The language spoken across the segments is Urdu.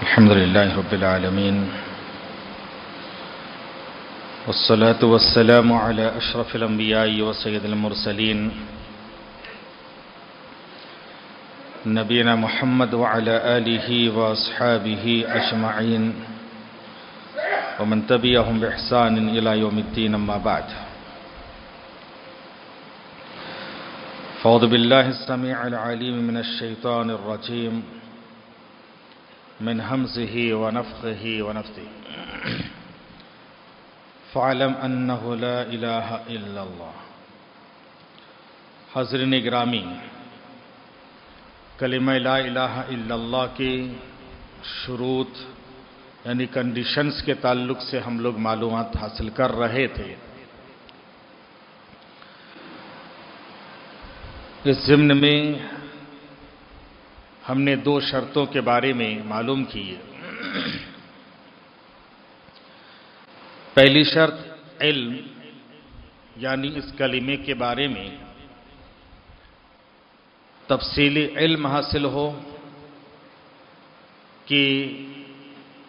الحمد لله رب العالمين والصلاة والسلام على أشرف الأنبياء وسيد المرسلين نبينا محمد وعلى آله وأصحابه أجمعين ومن تبعهم بإحسان إلى يوم الدين أما بعد فأعوذ بالله السميع العليم من الشيطان الرجيم من همزه ونفخه ونفثه فاعلم انه لا الہ الا اللہ۔ حاضرین گرامی، کلمہ لا الہ الا اللہ کی شروط یعنی کنڈیشنز کے تعلق سے ہم لوگ معلومات حاصل کر رہے تھے۔ اس ضمن میں ہم نے دو شرطوں کے بارے میں معلوم کی ہے۔ پہلی شرط علم، یعنی اس کلمے کے بارے میں تفصیلی علم حاصل ہو کہ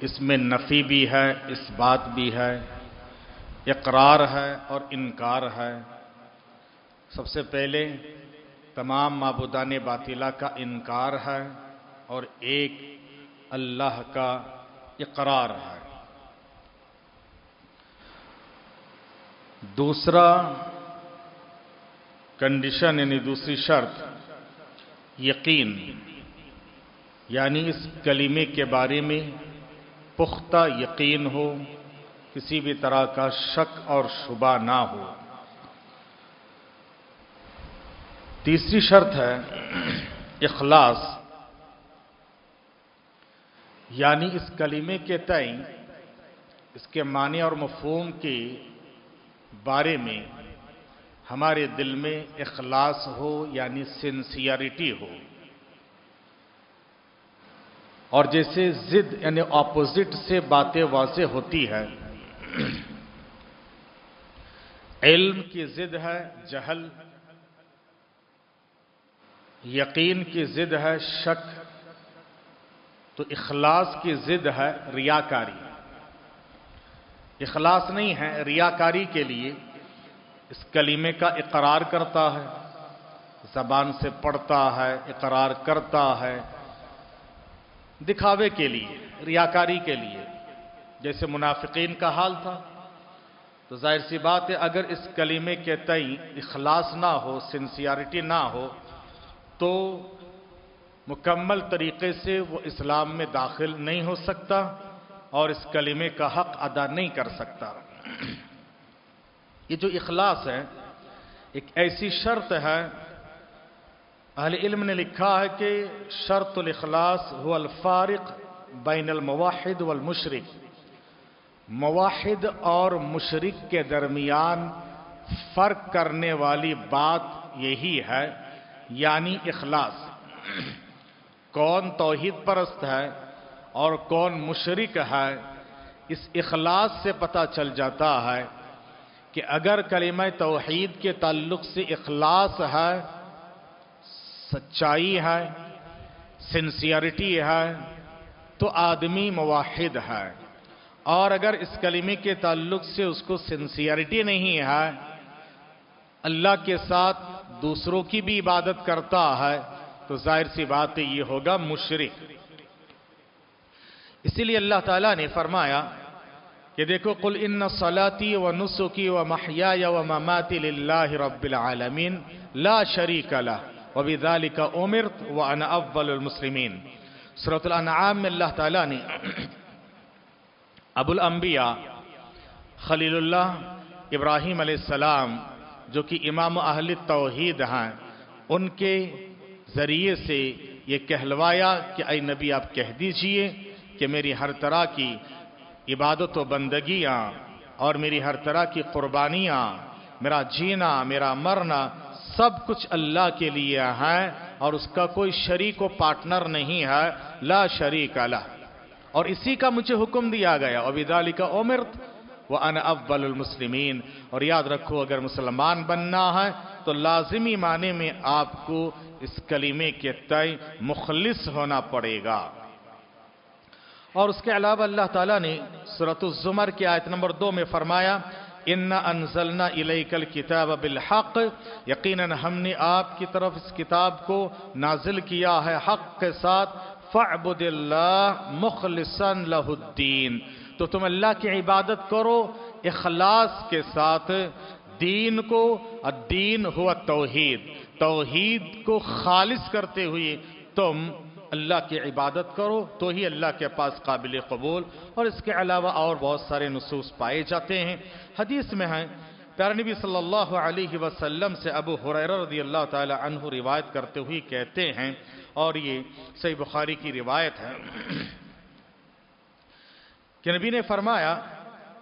اس میں نفی بھی ہے، اس بات بھی ہے، اقرار ہے اور انکار ہے۔ سب سے پہلے تمام معبودان باطلہ کا انکار ہے اور ایک اللہ کا اقرار ہے۔ دوسرا کنڈیشن یعنی دوسری شرط یقین، یعنی اس کلمے کے بارے میں پختہ یقین ہو، کسی بھی طرح کا شک اور شبہ نہ ہو۔ تیسری شرط ہے اخلاص، یعنی اس کلمے کے تئیں اس کے معنی اور مفہوم کے بارے میں ہمارے دل میں اخلاص ہو، یعنی سنسیئرٹی ہو۔ اور جیسے ضد یعنی اپوزٹ سے باتیں واضح ہوتی ہے، علم کی ضد ہے جہل، یقین کی ضد ہے شک، تو اخلاص کی ضد ہے ریاکاری۔ اخلاص نہیں ہے، ریاکاری کے لیے اس کلمے کا اقرار کرتا ہے، زبان سے پڑھتا ہے، اقرار کرتا ہے، دکھاوے کے لیے، ریاکاری کے لیے، جیسے منافقین کا حال تھا۔ تو ظاہر سی بات ہے اگر اس کلمے کے تئیں اخلاص نہ ہو، سنسیئرٹی نہ ہو، تو مکمل طریقے سے وہ اسلام میں داخل نہیں ہو سکتا اور اس کلمے کا حق ادا نہیں کر سکتا۔ یہ جو اخلاص ہے ایک ایسی شرط ہے، اہل علم نے لکھا ہے کہ شرط الاخلاص هو الفارق بین الموحد والمشرک، موحد اور مشرک کے درمیان فرق کرنے والی بات یہی ہے، یعنی اخلاص۔ کون توحید پرست ہے اور کون مشرک ہے، اس اخلاص سے پتہ چل جاتا ہے کہ اگر کلمہ توحید کے تعلق سے اخلاص ہے، سچائی ہے، سنسیئرٹی ہے، تو آدمی موحد ہے، اور اگر اس کلمے کے تعلق سے اس کو سنسیئرٹی نہیں ہے، اللہ کے ساتھ دوسروں کی بھی عبادت کرتا ہے، تو ظاہر سی بات ہے یہ ہوگا مشرک۔ اسی لیے اللہ تعالیٰ نے فرمایا کہ دیکھو قل ان صلاتی و نسکی و محیای و مماتی للہ رب العالمین لا شریک لہ وبذالک امرت وانا اول المسلمین۔ سورۃ الانعام میں اللہ تعالیٰ نے ابو الانبیاء خلیل اللہ ابراہیم علیہ السلام جو کہ امام اہل توحید ہیں، ان کے ذریعے سے یہ کہلوایا کہ اے نبی آپ کہہ دیجئے کہ میری ہر طرح کی عبادت و بندگیاں اور میری ہر طرح کی قربانیاں، میرا جینا، میرا مرنا، سب کچھ اللہ کے لیے ہیں اور اس کا کوئی شریک و پارٹنر نہیں ہے، لا شریک لہ، اور اسی کا مجھے حکم دیا گیا وبذالک امرت وانا اول المسلمین۔ اور یاد رکھو اگر مسلمان بننا ہے تو لازمی معنی میں آپ کو اس کلمے کے تئیں مخلص ہونا پڑے گا۔ اور اس کے علاوہ اللہ تعالیٰ نے سورۃ الزمر کی آیت نمبر 2 میں فرمایا اِنَّا أَنزَلْنَا إِلَيْكَ الْكِتَابَ بِالْحَقِّ، یقیناً ہم نے آپ کی طرف اس کتاب کو نازل کیا ہے حق کے ساتھ، فَاعْبُدِ اللَّهَ مُخْلِصًا لَهُ الدِّينَ، تو تم اللہ کی عبادت کرو اخلاص کے ساتھ دین کو، الدین ہوا توحید، توحید کو خالص کرتے ہوئے تم اللہ کی عبادت کرو تو ہی اللہ کے پاس قابل قبول۔ اور اس کے علاوہ اور بہت سارے نصوص پائے جاتے ہیں۔ حدیث میں ہیں، پیارے نبی صلی اللہ علیہ وسلم سے ابو ہریرہ رضی اللہ تعالی عنہ روایت کرتے ہوئے کہتے ہیں، اور یہ صحیح بخاری کی روایت ہے کہ نبی نے فرمایا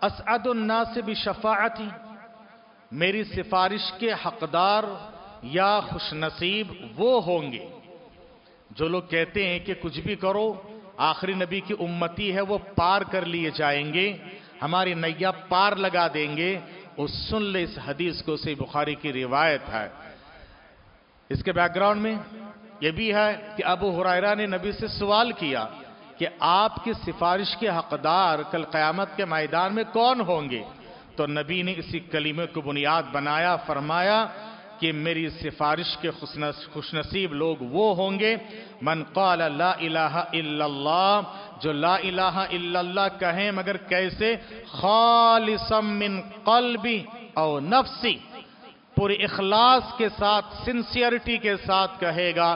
اسعد الناس بشفاعتی، میری سفارش کے حقدار یا خوش نصیب وہ ہوں گے جو لوگ کہتے ہیں کہ کچھ بھی کرو آخری نبی کی امتی ہے وہ پار کر لیے جائیں گے، ہماری نیا پار لگا دیں گے۔ اور سن لے اس حدیث کو، صحیح بخاری کی روایت ہے۔ اس کے بیک گراؤنڈ میں یہ بھی ہے کہ ابو ہریرہ نے نبی سے سوال کیا کہ آپ کی سفارش کے حقدار کل قیامت کے میدان میں کون ہوں گے؟ تو نبی نے اسی کلمے کو بنیاد بنایا، فرمایا کہ میری سفارش کے خوش نصیب لوگ وہ ہوں گے من قال لا الہ الا اللہ، جو لا الہ الا اللہ کہیں مگر کیسے؟ خالصا من قلبی او نفسی، پورے اخلاص کے ساتھ، سنسیئرٹی کے ساتھ کہے گا،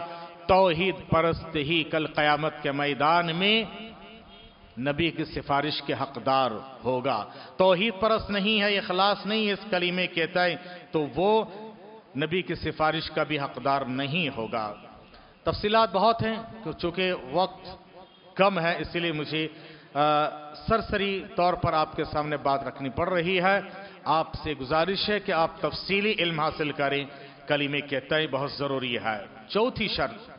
توحید پرست ہی کل قیامت کے میدان میں نبی کی سفارش کے حقدار ہوگا۔ توحید پرست نہیں ہے، اخلاص نہیں ہے اس کلمے کے تئیں، تو وہ نبی کی سفارش کا بھی حقدار نہیں ہوگا۔ تفصیلات بہت ہیں، چونکہ وقت کم ہے اس لیے مجھے سرسری طور پر آپ کے سامنے بات رکھنی پڑ رہی ہے۔ آپ سے گزارش ہے کہ آپ تفصیلی علم حاصل کریں، کلمے کے تئیں بہت ضروری ہے۔ چوتھی شرط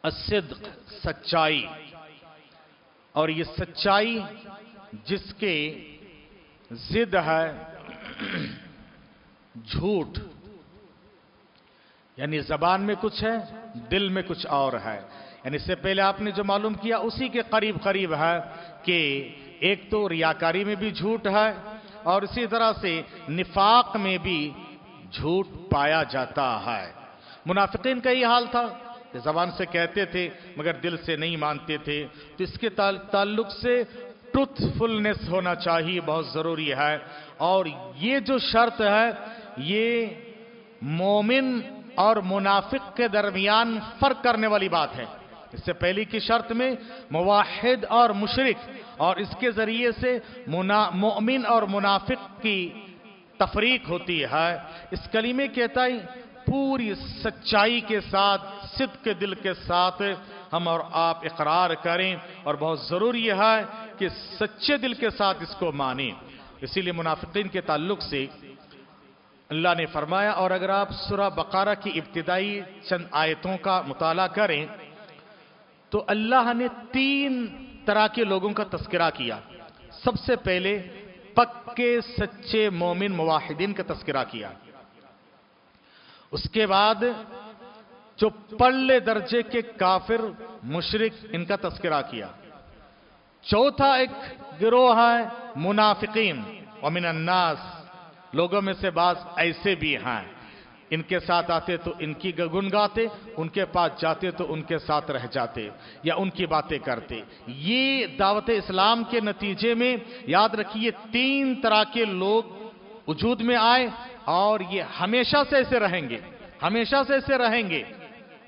الصدق، سچائی، اور یہ سچائی جس کے ضد ہے جھوٹ، یعنی زبان میں کچھ ہے دل میں کچھ اور ہے، یعنی اس سے پہلے آپ نے جو معلوم کیا اسی کے قریب قریب ہے کہ ایک تو ریاکاری میں بھی جھوٹ ہے اور اسی طرح سے نفاق میں بھی جھوٹ پایا جاتا ہے۔ منافقین کا یہ حال تھا کہ زبان سے کہتے تھے مگر دل سے نہیں مانتے تھے، تو اس کے تعلق سے ٹروتھ فلنس ہونا چاہیے، بہت ضروری ہے۔ اور یہ جو شرط ہے یہ مومن اور منافق کے درمیان فرق کرنے والی بات ہے۔ اس سے پہلی کی شرط میں موحد اور مشرک، اور اس کے ذریعے سے مومن اور منافق کی تفریق ہوتی ہے۔ اس کلمے کے تئیں پوری سچائی کے ساتھ، صدق کے دل کے ساتھ ہم اور آپ اقرار کریں، اور بہت ضروری ہے کہ سچے دل کے ساتھ اس کو مانیں۔ اسی لیے منافقین کے تعلق سے اللہ نے فرمایا، اور اگر آپ سورہ بقرہ کی ابتدائی چند آیتوں کا مطالعہ کریں تو اللہ نے 3 طرح کے لوگوں کا تذکرہ کیا۔ سب سے پہلے پکے سچے مومن موحدین کا تذکرہ کیا، اس کے بعد جو پرلے درجے کے کافر مشرک ان کا تذکرہ کیا، چوتھا ایک گروہ ہے منافقین، ومن الناس، لوگوں میں سے بعض ایسے بھی ہیں، ان کے ساتھ آتے تو ان کی گن گاتے، ان کے پاس جاتے تو ان کے ساتھ رہ جاتے یا ان کی باتیں کرتے۔ یہ دعوت اسلام کے نتیجے میں یاد رکھیے 3 طرح کے لوگ وجود میں آئے، اور یہ ہمیشہ سے ایسے رہیں گے، ہمیشہ سے ایسے رہیں گے۔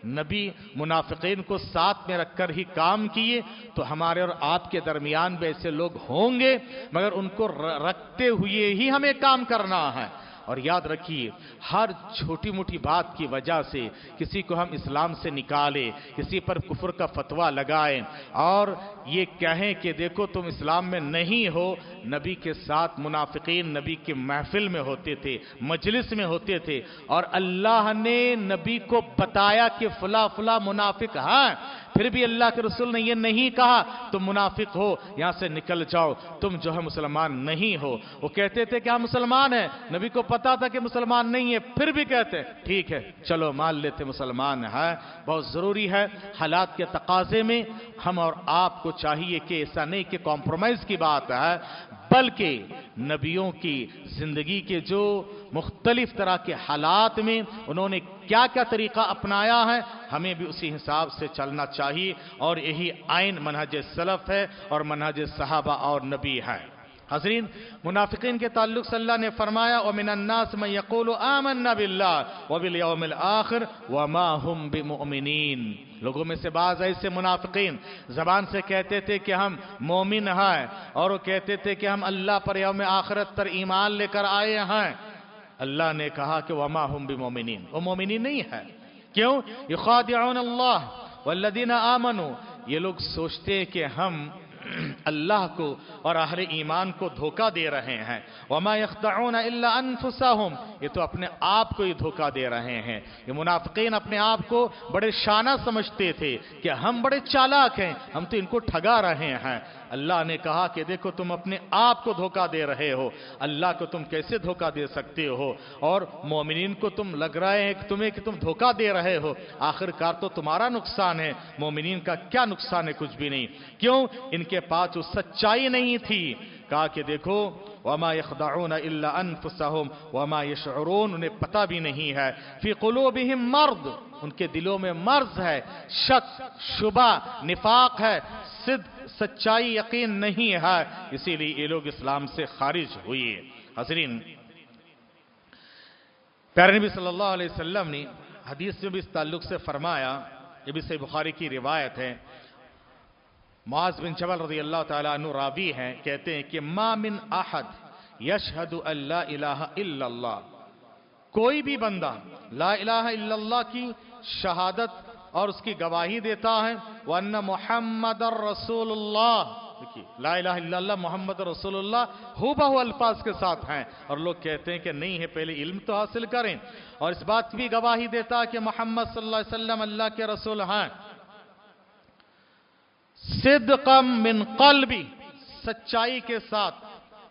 نبی منافقین کو ساتھ میں رکھ کر ہی کام کیے، تو ہمارے اور آپ کے درمیان بھی ایسے لوگ ہوں گے، مگر ان کو رکھتے ہوئے ہی ہمیں کام کرنا ہے۔ اور یاد رکھیے ہر چھوٹی موٹی بات کی وجہ سے کسی کو ہم اسلام سے نکالیں، کسی پر کفر کا فتویٰ لگائیں اور یہ کہیں کہ دیکھو تم اسلام میں نہیں ہو۔ نبی کے ساتھ منافقین نبی کے محفل میں ہوتے تھے، مجلس میں ہوتے تھے، اور اللہ نے نبی کو بتایا کہ فلاں فلاں منافق ہیں، پھر بھی اللہ کے رسول نے یہ نہیں کہا تم منافق ہو، یہاں سے نکل جاؤ، تم جو ہے مسلمان نہیں ہو۔ وہ کہتے تھے کہ ہم مسلمان ہیں، نبی کو پتا تھا کہ مسلمان نہیں ہے، پھر بھی کہتے ٹھیک ہے چلو مان لیتے مسلمان ہے۔ بہت ضروری ہے حالات کے تقاضے میں ہم اور آپ کو چاہیے کہ ایسا نہیں کہ کمپرومائز کی بات ہے، بلکہ نبیوں کی زندگی کے جو مختلف طرح کے حالات میں انہوں نے کیا کیا طریقہ اپنایا ہے، ہمیں بھی اسی حساب سے چلنا چاہیے، اور یہی عین منہج سلف ہے اور منہج صحابہ اور نبی ہے۔ حضرین، منافقین کے تعلق سے اللہ نے فرمایا وَمِنَ النَّاسِ مَن يَقُولُ آمَنَّا بِاللَّهِ وَبِالْيَوْمِ الْآخِرِ وَمَا هُمْ بِمُؤْمِنِينَ۔ لوگوں میں سے بعض ایسے منافقین زبان سے کہتے تھے کہ ہم مومن ہیں، اور وہ کہتے تھے کہ ہم اللہ پر یوم آخرت پر ایمان لے کر آئے ہیں۔ اللہ نے کہا کہ وَمَا هُمْ بِمُؤْمِنِينَ، وہ مومنین نہیں ہے۔ کیوں؟ يُخَادِعُونَ اللَّهَ وَالَّذِينَ آمَنُوا، یہ لوگ سوچتے ہیں کہ ہم اللہ کو اور اہل ایمان کو دھوکہ دے رہے ہیں۔ وَمَا يَخْدَعُونَ إِلَّا أَنفُسَهُمْ، یہ تو اپنے آپ کو ہی دھوکہ دے رہے ہیں۔ یہ منافقین اپنے آپ کو بڑے شانہ سمجھتے تھے کہ ہم بڑے چالاک ہیں، ہم تو ان کو ٹھگا رہے ہیں۔ اللہ نے کہا کہ دیکھو تم اپنے آپ کو دھوکہ دے رہے ہو، اللہ کو تم کیسے دھوکہ دے سکتے ہو؟ اور مومنین کو تم لگ رہے ہیں کہ تم دھوکہ دے رہے ہو، آخرکار تو تمہارا نقصان ہے، مومنین کا کیا نقصان ہے؟ کچھ بھی نہیں۔ کیوں؟ ان کے پاس وہ سچائی نہیں تھی۔ کہا کہ دیکھو وَمَا يَخْدَعُونَ إِلَّا أَنفُسَهُمْ وَمَا يَشْعُرُونَ، انہیں پتہ بھی نہیں ہے۔ فِي قُلُوبِهِمْ مَرْضٌ، ان کے دلوں میں مرض ہے، شک، شبہ، نفاق ہے، صدق، سچائی، یقین نہیں ہے، اسی لیے یہ لوگ اسلام سے خارج ہوئے۔ حضرین، پیارے نبی صلی اللہ علیہ وسلم نے حدیث میں بھی اس تعلق سے فرمایا، یہ بھی صحیح بخاری کی روایت ہے، معاذ بن جبل رضی اللہ تعالیٰ عنہ راوی ہیں، کہتے ہیں کہ ما من احد یشہد ان لا الہ الا اللہ، کوئی بھی بندہ لا الہ الا اللہ کی شہادت اور اس کی گواہی دیتا ہے، وَأَنَّ مُحَمَّدَ رَسُولُ اللَّهِ، دیکھیے لا الہ الا اللہ محمد رسول اللہ ہو بہو الفاظ کے ساتھ ہیں، اور لوگ کہتے ہیں کہ نہیں ہے، پہلے علم تو حاصل کریں، اور اس بات کی بھی گواہی دیتا ہے کہ محمد صلی اللہ علیہ وسلم اللہ کے رسول ہیں، صدقا من قلبی، سچائی کے ساتھ،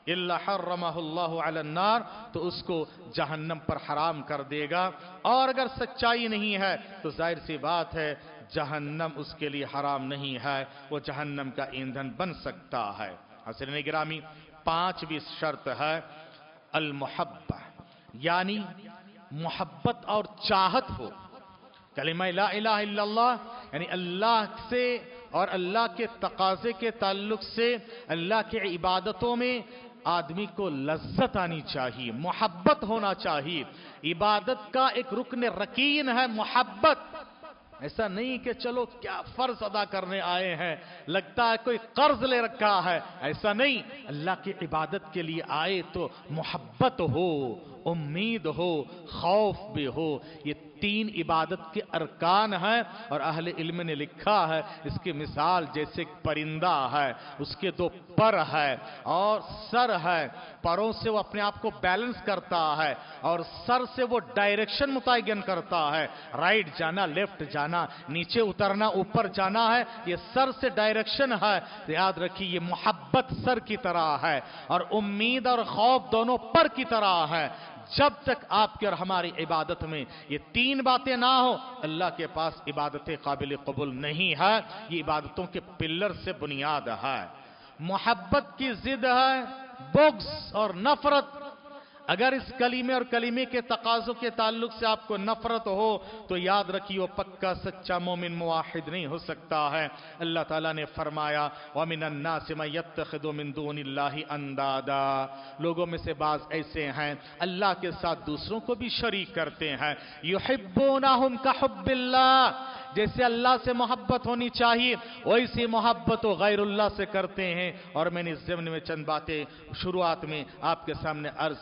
الا حرمہ اللہ علی النار، تو اس کو جہنم پر حرام کر دے گا، اور اگر سچائی نہیں ہے تو ظاہر سی بات ہے جہنم اس کے لیے حرام نہیں ہے، وہ جہنم کا ایندھن بن سکتا ہے۔ حضرین گرامی، 5ویں شرط ہے المحبہ، یعنی محبت اور چاہت ہو۔ کلمہ لا الہ الا اللہ یعنی اللہ سے اور اللہ کے تقاضے کے تعلق سے اللہ کے عبادتوں میں آدمی کو لذت آنی چاہیے، محبت ہونا چاہیے۔ عبادت کا ایک رکن رکین ہے محبت۔ ایسا نہیں کہ چلو کیا فرض ادا کرنے آئے ہیں، لگتا ہے کوئی قرض لے رکھا ہے، ایسا نہیں۔ اللہ کی عبادت کے لیے آئے تو محبت ہو، امید ہو، خوف بھی ہو۔ یہ 3 عبادت کے ارکان ہیں، اور اہل علم نے لکھا ہے اس کی مثال جیسے پرندہ ہے، اس کے 2 پر ہے اور سر ہے، پروں سے وہ اپنے آپ کو بیلنس کرتا ہے، اور سر سے وہ ڈائریکشن متعین کرتا ہے، رائٹ جانا، لیفٹ جانا، نیچے اترنا، اوپر جانا ہے، یہ سر سے ڈائریکشن ہے۔ یاد رکھیے یہ محبت سر کی طرح ہے، اور امید اور خوف دونوں پر کی طرح ہے۔ جب تک آپ کی اور ہماری عبادت میں یہ 3 باتیں نہ ہو، اللہ کے پاس عبادتیں قابل قبول نہیں ہے۔ یہ عبادتوں کے پلر سے بنیاد ہے۔ محبت کی ضد ہے بغض اور نفرت۔ اگر اس کلمے اور کلمے کے تقاضوں کے تعلق سے آپ کو نفرت ہو تو یاد رکھیے وہ پکا سچا مومن موحد نہیں ہو سکتا ہے۔ اللہ تعالیٰ نے فرمایا وَمِنَ النَّاسِ مَن يَتَّخِذُ مِن دُونِ اللَّهِ أَندَادًا، لوگوں میں سے بعض ایسے ہیں اللہ کے ساتھ دوسروں کو بھی شریک کرتے ہیں۔ يُحِبُّونَهُمْ كَحُبِّ اللَّهِ، جیسے اللہ سے محبت ہونی چاہیے ویسی محبت و غیر اللہ سے کرتے ہیں۔ اور میں نے اس ضمن میں چند باتیں شروعات میں آپ کے سامنے عرض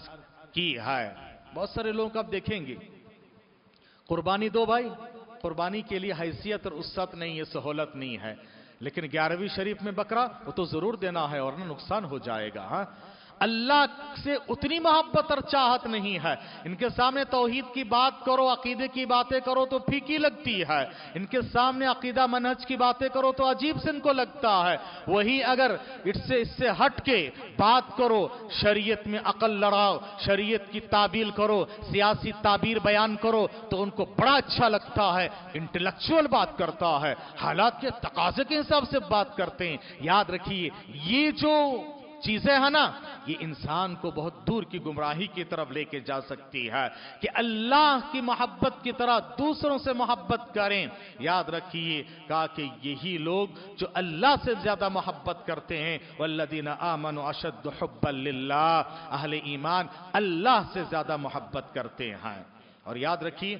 کی ہے۔ بہت سارے لوگ اب دیکھیں گے قربانی دو بھائی، قربانی کے لیے حیثیت اور وسعت نہیں ہے، سہولت نہیں ہے، لیکن 11ویں شریف میں بکرا وہ تو ضرور دینا ہے، اور نہ نقصان ہو جائے گا۔ ہاں اللہ سے اتنی محبت اور چاہت نہیں ہے. ان کے سامنے توحید کی بات کرو، عقیدے کی باتیں کرو تو پھیکی لگتی ہے. ان کے سامنے عقیدہ منہج کی باتیں کرو تو عجیب سے ان کو لگتا ہے. وہی اگر اس سے ہٹ کے بات کرو، شریعت میں عقل لڑاؤ، شریعت کی تعبیر کرو، سیاسی تعبیر بیان کرو تو ان کو بڑا اچھا لگتا ہے. انٹلیکچوئل بات کرتا ہے، حالات کے تقاضے کے حساب سے بات کرتے ہیں. یاد رکھیے یہ جو چیزیں ہیں نا، یہ انسان کو بہت دور کی گمراہی کی طرف لے کے جا سکتی ہے کہ اللہ کی محبت کی طرح دوسروں سے محبت کریں. یاد رکھیے کہا کہ یہی لوگ جو اللہ سے زیادہ محبت کرتے ہیں، والذین آمنوا اشد حبا للہ، اہل ایمان اللہ سے زیادہ محبت کرتے ہیں. اور یاد رکھیے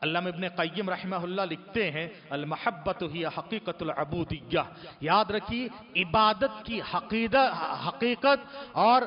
علامہ ابن قیم رحمہ اللہ لکھتے ہیں المحبت ہی حقیقت العبودیہ. یاد رکھیے عبادت کی حقیقت اور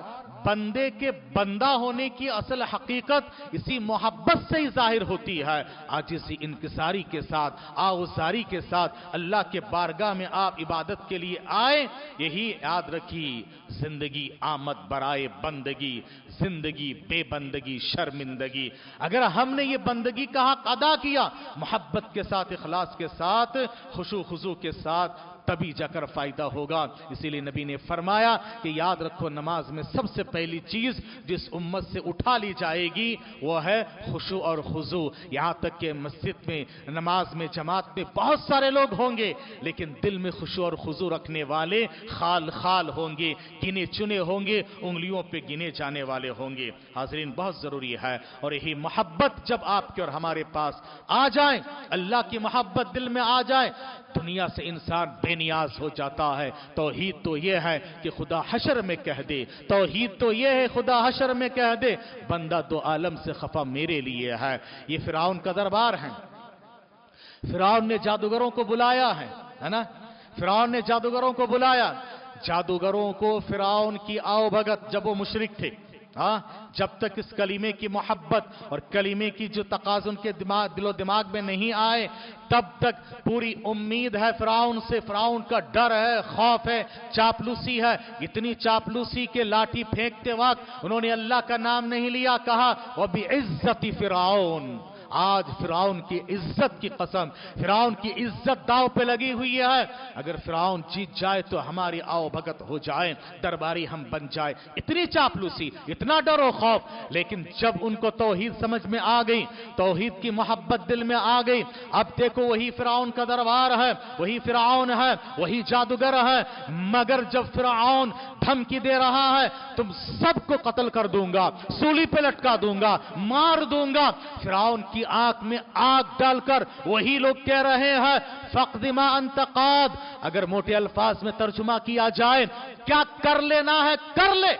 بندے کے بندہ ہونے کی اصل حقیقت اسی محبت سے ہی ظاہر ہوتی ہے. عاجزی انکساری کے ساتھ، آوزاری کے ساتھ اللہ کے بارگاہ میں آپ عبادت کے لیے آئے. یہی یاد رکھیے زندگی آمد برائے بندگی، زندگی بے بندگی شرمندگی. اگر ہم نے یہ بندگی کا حق ادا کیا محبت کے ساتھ، اخلاص کے ساتھ، خشوع خضوع کے ساتھ، تبھی جا کر فائدہ ہوگا. اسی لیے نبی نے فرمایا کہ یاد رکھو نماز میں سب سے پہلی چیز جس امت سے اٹھا لی جائے گی وہ ہے خشوع اور خضوع. یہاں تک کہ مسجد میں نماز میں جماعت میں بہت سارے لوگ ہوں گے لیکن دل میں خشوع اور خضوع رکھنے والے خال خال ہوں گے، گنے چنے ہوں گے، انگلیوں پہ گنے جانے والے ہوں گے. حاضرین بہت ضروری ہے. اور یہی محبت جب آپ کے اور ہمارے پاس آ جائے، اللہ کی محبت دل میں آ جائے، دنیا سے انسان بے نیاز ہو جاتا ہے. توحید تو یہ ہے کہ خدا حشر میں کہہ دے، توحید تو یہ ہے خدا حشر میں کہہ دے بندہ دو عالم سے خفا میرے لیے ہے. یہ فرعون کا دربار ہے. فرعون نے جادوگروں کو بلایا ہے نا، فرعون نے جادوگروں کو بلایا. جادوگروں کو فرعون کی آؤ بھگت، جب وہ مشرک تھے، جب تک اس کلمے کی محبت اور کلمے کی جو تقاضا ان کے دل و دماغ میں نہیں آئے تب تک پوری امید ہے فرعون سے. فرعون کا ڈر ہے، خوف ہے، چاپلوسی ہے. اتنی چاپلوسی کے لاٹھی پھینکتے وقت انہوں نے اللہ کا نام نہیں لیا، کہا وَبِعِزَّةِ فرعون. آج فرعون کی عزت کی قسم، فرعون کی عزت داؤ پہ لگی ہوئی ہے. اگر فرعون جیت جائے تو ہماری آؤ بھگت ہو جائے، درباری ہم بن جائے. اتنی چاپلوسی، اتنا ڈر و خوف. لیکن جب ان کو توحید سمجھ میں آ گئی، توحید کی محبت دل میں آ گئی، اب دیکھو وہی فرعون کا دربار ہے، وہی فرعون ہے، وہی جادوگر ہے. مگر جب فرعون دھمکی دے رہا ہے تم سب کو قتل کر دوں گا، سولی پہ لٹکا دوں گا، مار دوں گا، فرعون کی آنکھ میں آگ ڈال کر وہی لوگ کہہ رہے ہیں فَقْدِ مَا أَنْتَ قَادٍ. اگر موٹے الفاظ میں ترجمہ کیا جائے کیا کر لینا ہے کر لے.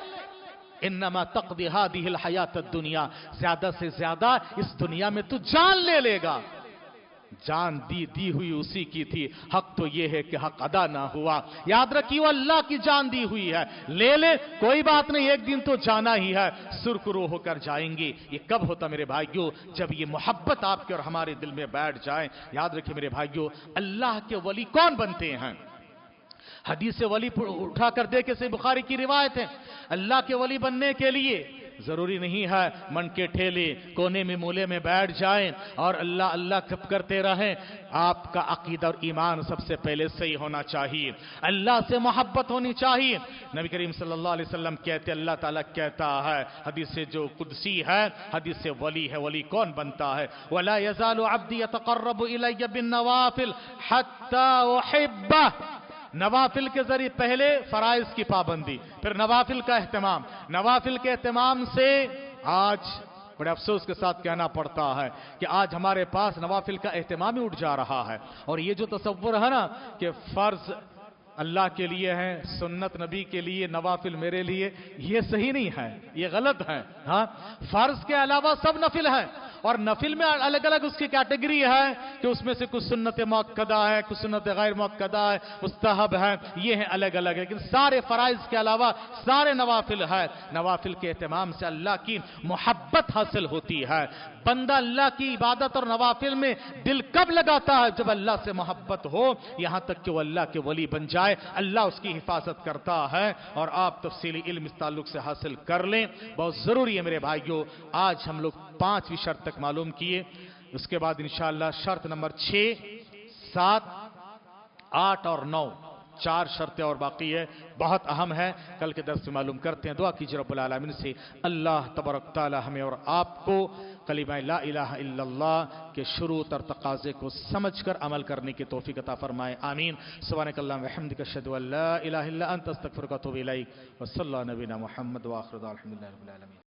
انما تقضی هذه الحیات الدنیا، زیادہ سے زیادہ اس دنیا میں تو جان لے لے گا. جان دی ہوئی اسی کی تھی. حق تو یہ ہے کہ حق ادا نہ ہوا. یاد رکھیے وہ اللہ کی جان دی ہوئی ہے، لے لے کوئی بات نہیں، ایک دن تو جانا ہی ہے، سرخرو ہو کر جائیں گے. یہ کب ہوتا میرے بھائیوں؟ جب یہ محبت آپ کے اور ہمارے دل میں بیٹھ جائے. یاد رکھیے میرے بھائیوں اللہ کے ولی کون بنتے ہیں؟ حدیث ولی اٹھا کر دیکھے صحیح بخاری کی روایت ہے. اللہ کے ولی بننے کے لیے ضروری نہیں ہے من کے ٹھیلے کونے میں مولے میں بیٹھ جائیں اور اللہ اللہ کب کرتے رہیں. آپ کا عقیدہ اور ایمان سب سے پہلے صحیح ہونا چاہیے، اللہ سے محبت ہونی چاہیے. نبی کریم صلی اللہ علیہ وسلم کہتے، اللہ تعالیٰ کہتا ہے حدیث جو قدسی ہے، حدیث ولی ہے. ولی کون بنتا ہے؟ وَلَا يَزَالُ عَبْدِي يَتَقَرَّبُ إِلَيَّ بِالنَّوَافِلِ حَتَّى أُحِبَّهُ. نوافل کے ذریعے پہلے فرائض کی پابندی، پھر نوافل کا اہتمام. نوافل کے اہتمام سے آج بڑے افسوس کے ساتھ کہنا پڑتا ہے کہ آج ہمارے پاس نوافل کا اہتمام ہی اٹھ جا رہا ہے. اور یہ جو تصور ہے نا کہ فرض اللہ کے لیے ہے، سنت نبی کے لیے، نوافل میرے لیے، یہ صحیح نہیں ہے، یہ غلط ہے. فرض کے علاوہ سب نفل ہیں اور نفل میں الگ الگ اس کی کیٹیگری ہے کہ اس میں سے کچھ سنت مؤکدہ ہے، کچھ سنت غیر مؤکدہ ہے، مستحب ہے، یہ ہیں الگ الگ. لیکن سارے فرائض کے علاوہ سارے نوافل ہے. نوافل کے اہتمام سے اللہ کی محبت حاصل ہوتی ہے. بندہ اللہ کی عبادت اور نوافل میں دل کب لگاتا ہے؟ جب اللہ سے محبت ہو، یہاں تک کہ وہ اللہ کے ولی بن جائے. جائے اللہ اس کی حفاظت کرتا ہے، اور آپ تفصیلی علم اس تعلق سے حاصل کر لیں، بہت ضروری ہے میرے بھائیوں۔ آج ہم لوگ 5ویں شرط تک معلوم کیے، اس کے بعد انشاءاللہ شرط نمبر 6، 7، 8 اور 9، 4 شرطیں اور باقی ہے، بہت اہم ہے، کل کے درس میں معلوم کرتے ہیں۔ دعا کیجیے رب العالمین سے اللہ تبارک تعالی ہمیں اور آپ کو کلمہ لا الہ الا اللہ کے شروط اور تقاضے کو سمجھ کر عمل کرنے کی توفیق عطا فرمائے، آمین۔ سبحانک اللہم وبحمدک اشہد ان لا الہ الا انت استغفرک و اتوب الیک، وصلی اللہ نبینا محمد وآخر دعوانا الحمدللہ رب العالمین۔